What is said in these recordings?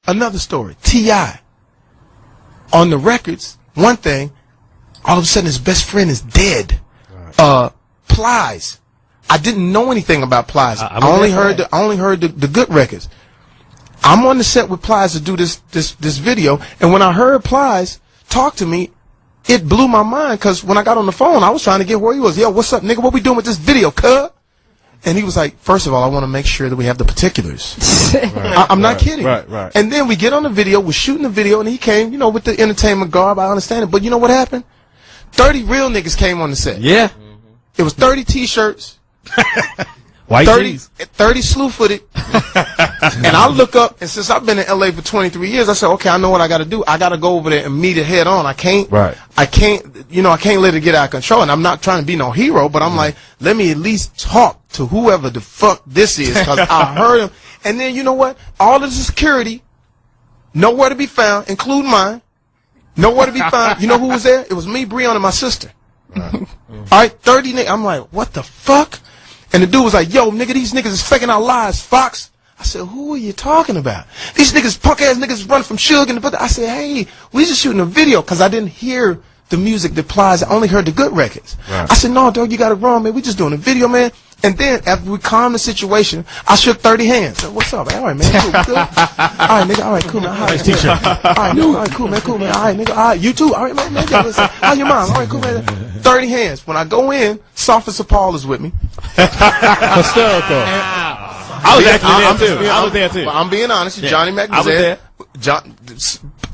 another story. T.I. on the records, one thing, all of a sudden his best friend is dead. Right. Plies. I didn't know anything about Plies. I only heard the good records. I'm on the set with Plies to do this video, and when I heard Plies talk to me, it blew my mind, because when I got on the phone, I was trying to get where he was. Yo, what's up, nigga? What we doing with this video, cuz? And he was like, first of all, I want to make sure that we have the particulars. I'm not kidding. Right. And then we get on the video, we're shooting the video, and he came, you know, with the entertainment garb. I understand it. But you know what happened? 30 real niggas came on the set. Yeah. It was 30 T-shirts. White 30 slew-footed. And I look up, and since I've been in LA for 23 years, I said, okay, I know what I got to do. I got to go over there and meet it head on. I can't let it get out of control. And I'm not trying to be no hero, but I'm like, let me at least talk to whoever the fuck this is, because I heard him. And then, you know what? All of the security, nowhere to be found, including mine. Nowhere to be found. You know who was there? It was me, Breon, and my sister. All right, 30 niggas. I'm like, what the fuck? And the dude was like, yo, nigga, these niggas is faking our lives, Foxx. I said, who are you talking about? These niggas, punk-ass niggas run from Suge. And I said, hey, we just shooting a video, because I didn't hear the music that Plies. I only heard the good records. Right. I said, no, dog, you got it wrong, man. We just doing a video, man. And then, after we calmed the situation, I shook 30 hands. So, what's up, man? All right, man. Cool, good. All right, nigga. All right, cool, man. All right, nice t-shirt. All right, nigga. All right, cool, man. Cool, man. All right, nigga. All right, you too. All right, man. How your mom? All right, cool, man. 30 hands. When I go in, Sophus Paul is with me. Hysterical. I was actually there, too. I was there, too. I'm being honest. Johnny Mac was there.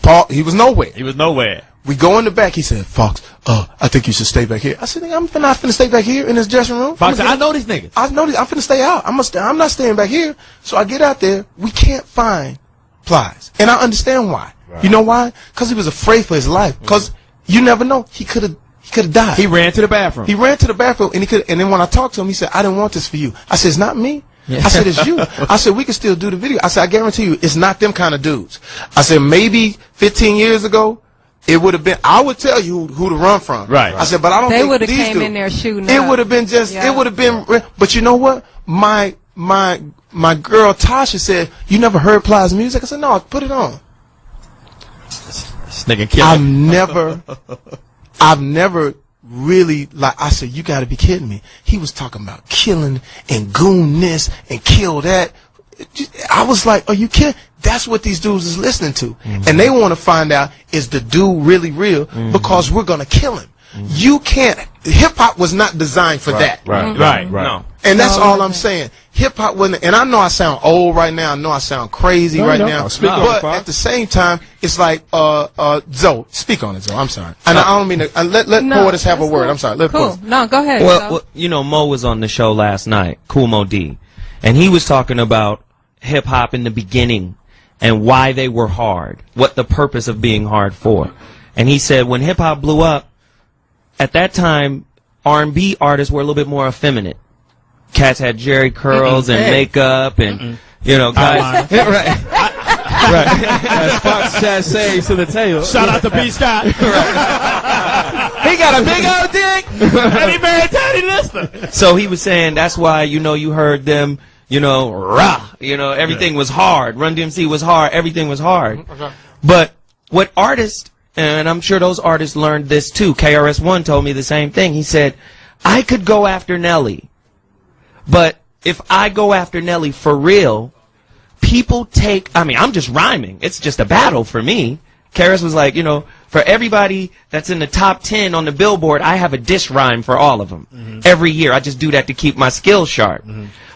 Paul, he was nowhere. He was nowhere. We go in the back. He said, Foxx, I think you should stay back here. I said, nigga, I'm not finna stay back here in this dressing room. Foxx, I know these niggas. I know these. I'm finna stay out. I'm not staying back here. So I get out there. We can't find Plies. And I understand why. Right. You know why? Because he was afraid for his life. Because you never know. He could have died. He ran to the bathroom. He ran to the bathroom, and and then when I talked to him, he said, I didn't want this for you. I said, it's not me. Yeah. I said, it's you. I said, we can still do the video. I said, I guarantee you, it's not them kind of dudes. I said, maybe 15 years ago, it would have been, I would tell you who to run from. Right. I said, but I don't think these came in there shooting it would have been just, it would have been, but you know what? My girl Tasha said, you never heard Plies music? I said, no, put it on. This nigga killed I've never really, like, I said, you gotta be kidding me. He was talking about killing and goon this and kill that. I was like, are you kidding? That's what these dudes is listening to. And they want to find out, is the dude really real? Because we're going to kill him. You can't, hip-hop was not designed for that. Right. No. And that's all I'm saying. Hip-hop wasn't, and I know I sound old right now. I know I sound crazy right now. But at the same time, it's like, Zoe, speak on it, Zoe. I'm sorry. And I don't mean to, let Portis have a word. I'm sorry. Cool. No, go ahead. Well, you know, Mo was on the show last night, Cool Mo D, and he was talking about hip-hop in the beginning and why they were hard, what the purpose of being hard for. And he said when hip-hop blew up, at that time, R&B artists were a little bit more effeminate. Cats had jerry curls and makeup and, you know, guys. Right. As Foxx Chad says to the tail. Shout out to B. Scott. He got a big old dick. And he married Tiny Lister. So he was saying that's why, you know, you heard them, you know, rah, you know, everything was hard. Run DMC was hard. Everything was hard. But what artists, and I'm sure those artists learned this too. KRS-One told me the same thing. He said, I could go after Nelly, but if I go after Nelly for real, people take, I mean, I'm just rhyming. It's just a battle for me. KRS was like, you know, for everybody that's in the top 10 on the Billboard, I have a diss rhyme for all of them. Every year. I just do that to keep my skills sharp.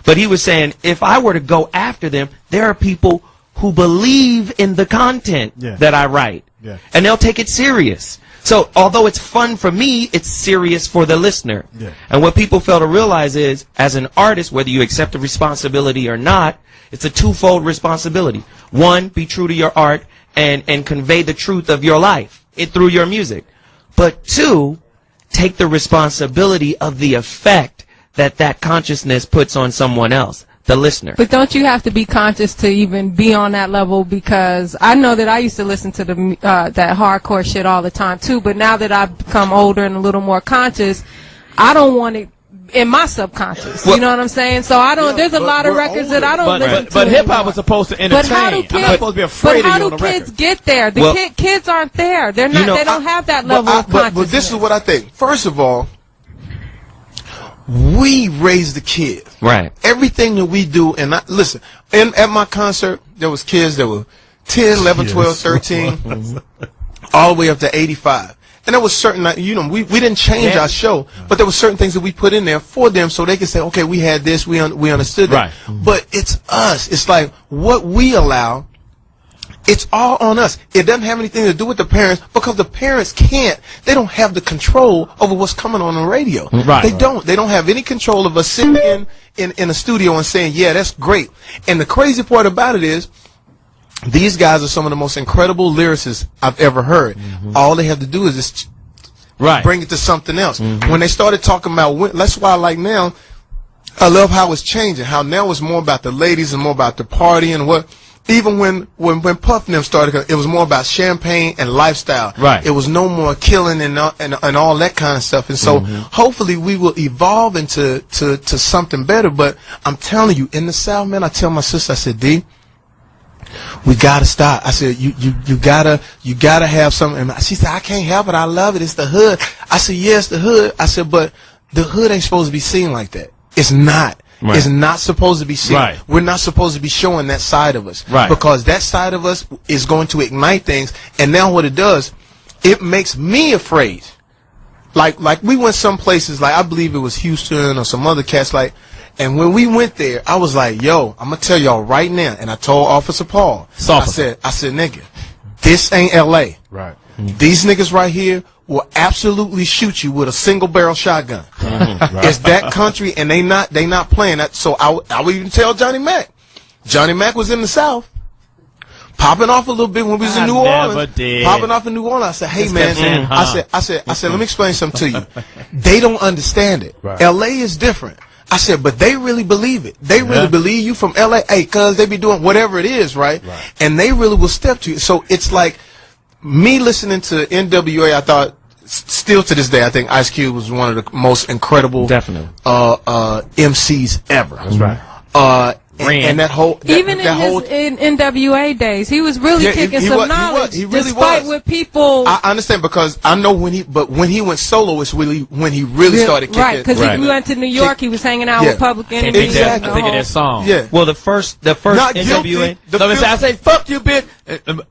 But he was saying, if I were to go after them, there are people who believe in the content that I write. And they'll take it serious. So, although it's fun for me, it's serious for the listener. And what people fail to realize is, as an artist, whether you accept the responsibility or not, it's a twofold responsibility. One, be true to your art and convey the truth of your life through your music. But two, take the responsibility of the effect that consciousness puts on someone else, the listener. But don't you have to be conscious to even be on that level? Because I know that I used to listen to that hardcore shit all the time too, but now that I've become older and a little more conscious, I don't want it in my subconscious. You know what I'm saying? So I don't. There's a lot of records that I don't listen to. But hip hop was supposed to entertain. But how do kids? I'm not supposed to be afraid but how of you do on the kids record. get there? The kids aren't there. They're not. They don't have that level of consciousness. But this is what I think. First of all, we raise the kids. Right. Everything that we do, and listen, at my concert, there was kids that were 10, 11, 12, 13, all the way up to 85. And there was certain, we didn't change our show, but there were certain things that we put in there for them so they could say, okay, we had this, we understood that. Right. But it's us. It's like what we allow. It's all on us. It doesn't have anything to do with the parents because the parents they don't have the control over what's coming on the radio. Right. They don't. They don't have any control of us sitting in a studio and saying, yeah, that's great. And the crazy part about it is, these guys are some of the most incredible lyricists I've ever heard. All they have to do is just bring it to something else. When they started talking about, that's why I like now, I love how it's changing, how now it's more about the ladies and more about the party and what. Even when Puff and them started, it was more about champagne and lifestyle. Right. It was no more killing and all that kind of stuff. And so hopefully we will evolve into to something better. But I'm telling you, in the South, man, I tell my sister, I said, D, we gotta stop. I said, you gotta have something. And she said, I can't help it. I love it. It's the hood. I said, yeah, it's the hood. I said, but the hood ain't supposed to be seen like that. It's not. Right. It's not supposed to be seen. Right. We're not supposed to be showing that side of us. Right. Because that side of us is going to ignite things. And now what it does, it makes me afraid. Like we went some places, like I believe it was Houston or some other cats, and when we went there, I was like, yo, I'm going to tell y'all right now. And I told Officer Paul, I said, nigga, this ain't L.A. Right. These niggas right here will absolutely shoot you with a single barrel shotgun. Right. It's that country, and they not playing that. So I would even tell Johnny Mac. Johnny Mac was in the South, popping off a little bit when we was in New Orleans. Popping off in New Orleans. I said, hey man, I said, let me explain something to you. They don't understand it. Right. L.A. is different. I said, but they really believe it. They really believe you from L.A. Hey, cuz they be doing whatever it is, right? And they really will step to you. So it's like me listening to NWA, I thought, still to this day, I think Ice Cube was one of the most incredible MCs ever. That's right. And that whole even in NWA days, he was really kicking some knowledge. He really despite was. what people. I understand because I know when he went solo, it's really when he really started kicking. Right, because he went to New York, he was hanging out with Public Enemy. Exactly. I think of that song. Yeah. Well, the first NWA. I say, "Fuck you, bitch." They were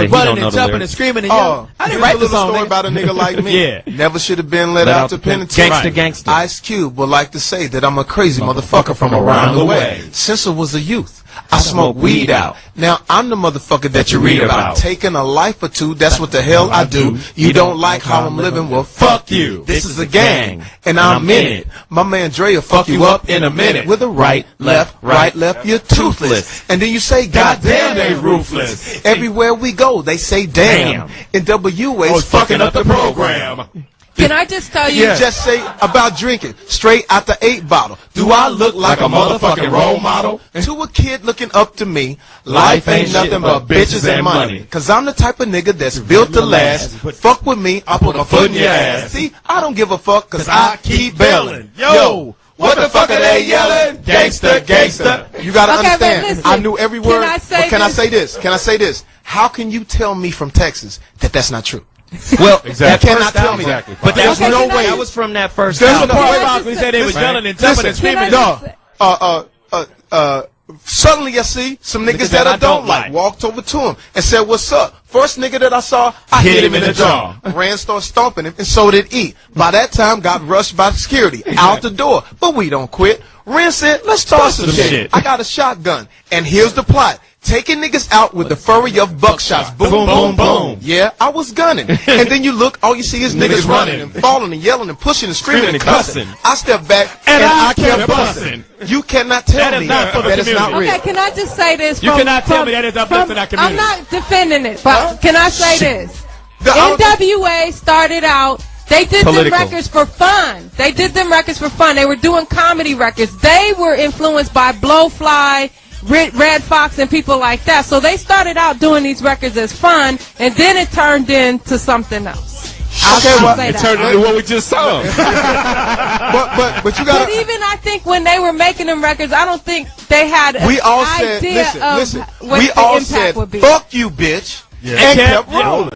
running and jumping and screaming and yelling. I didn't write the song. Story about a nigga like me. Never should have been let out to penitentiary. Gangsta. Ice Cube would like to say that I'm a crazy motherfucker from around the way. Since I was a youth, I smoke weed out. Now I'm the motherfucker that you read about. Taking a life or two, that's what the hell I do. You don't like how I'm living? Well, fuck you. This is a gang, and I'm in it. My man Dre will fuck you up in a minute with a right, left, you're toothless. And then you say, God damn, they ruthless. Everywhere we go, they say damn. And WA's fucking up the program. Can I just tell you? Just say about drinking straight out the 8 bottle. Do I look like a motherfucking role model? To a kid looking up to me, life ain't nothing but bitches and money. Cause I'm the type of nigga that's built to last. Fuck with me, I'll put my foot in your ass. See, I don't give a fuck cause I keep bailing. Yo, what the fuck are they yelling? Gangsta, gangsta. You gotta understand, listen, I knew every word. Can I say this? How can you tell me from Texas that that's not true? Well, exactly. You cannot tell me that. But there's no way. That was from that first There's album. no part about when he said they was yelling and jumping and screaming. Suddenly I see some niggas that I don't like. Walked over to him and said, what's up? First nigga that I saw, I hit him in the jaw. Ran, started stomping him, and so did E. By that time, got rushed by security. Out the door. But we don't quit. Ren said, let's toss some shit. I got a shotgun. And here's the plot. Taking niggas out with the flurry of buckshots. Boom, boom, boom. Yeah, I was gunning. And then you look, all you see is niggas running and falling and yelling and pushing and screaming and cussing. I step back and I kept busting. You cannot tell me that is not real. Okay, can I just say this? You cannot tell me that is uplifting our community. I'm not defending it, but can I say this? NWA started out, they did them records for fun. They were doing comedy records. They were influenced by Blowfly, Red Fox, and people like that. So they started out doing these records as fun, and then it turned into something else. It turned into what we just saw. but you got. But even I think when they were making them records, I don't think they had an idea of what the impact would be. Fuck you, bitch, and kept rolling.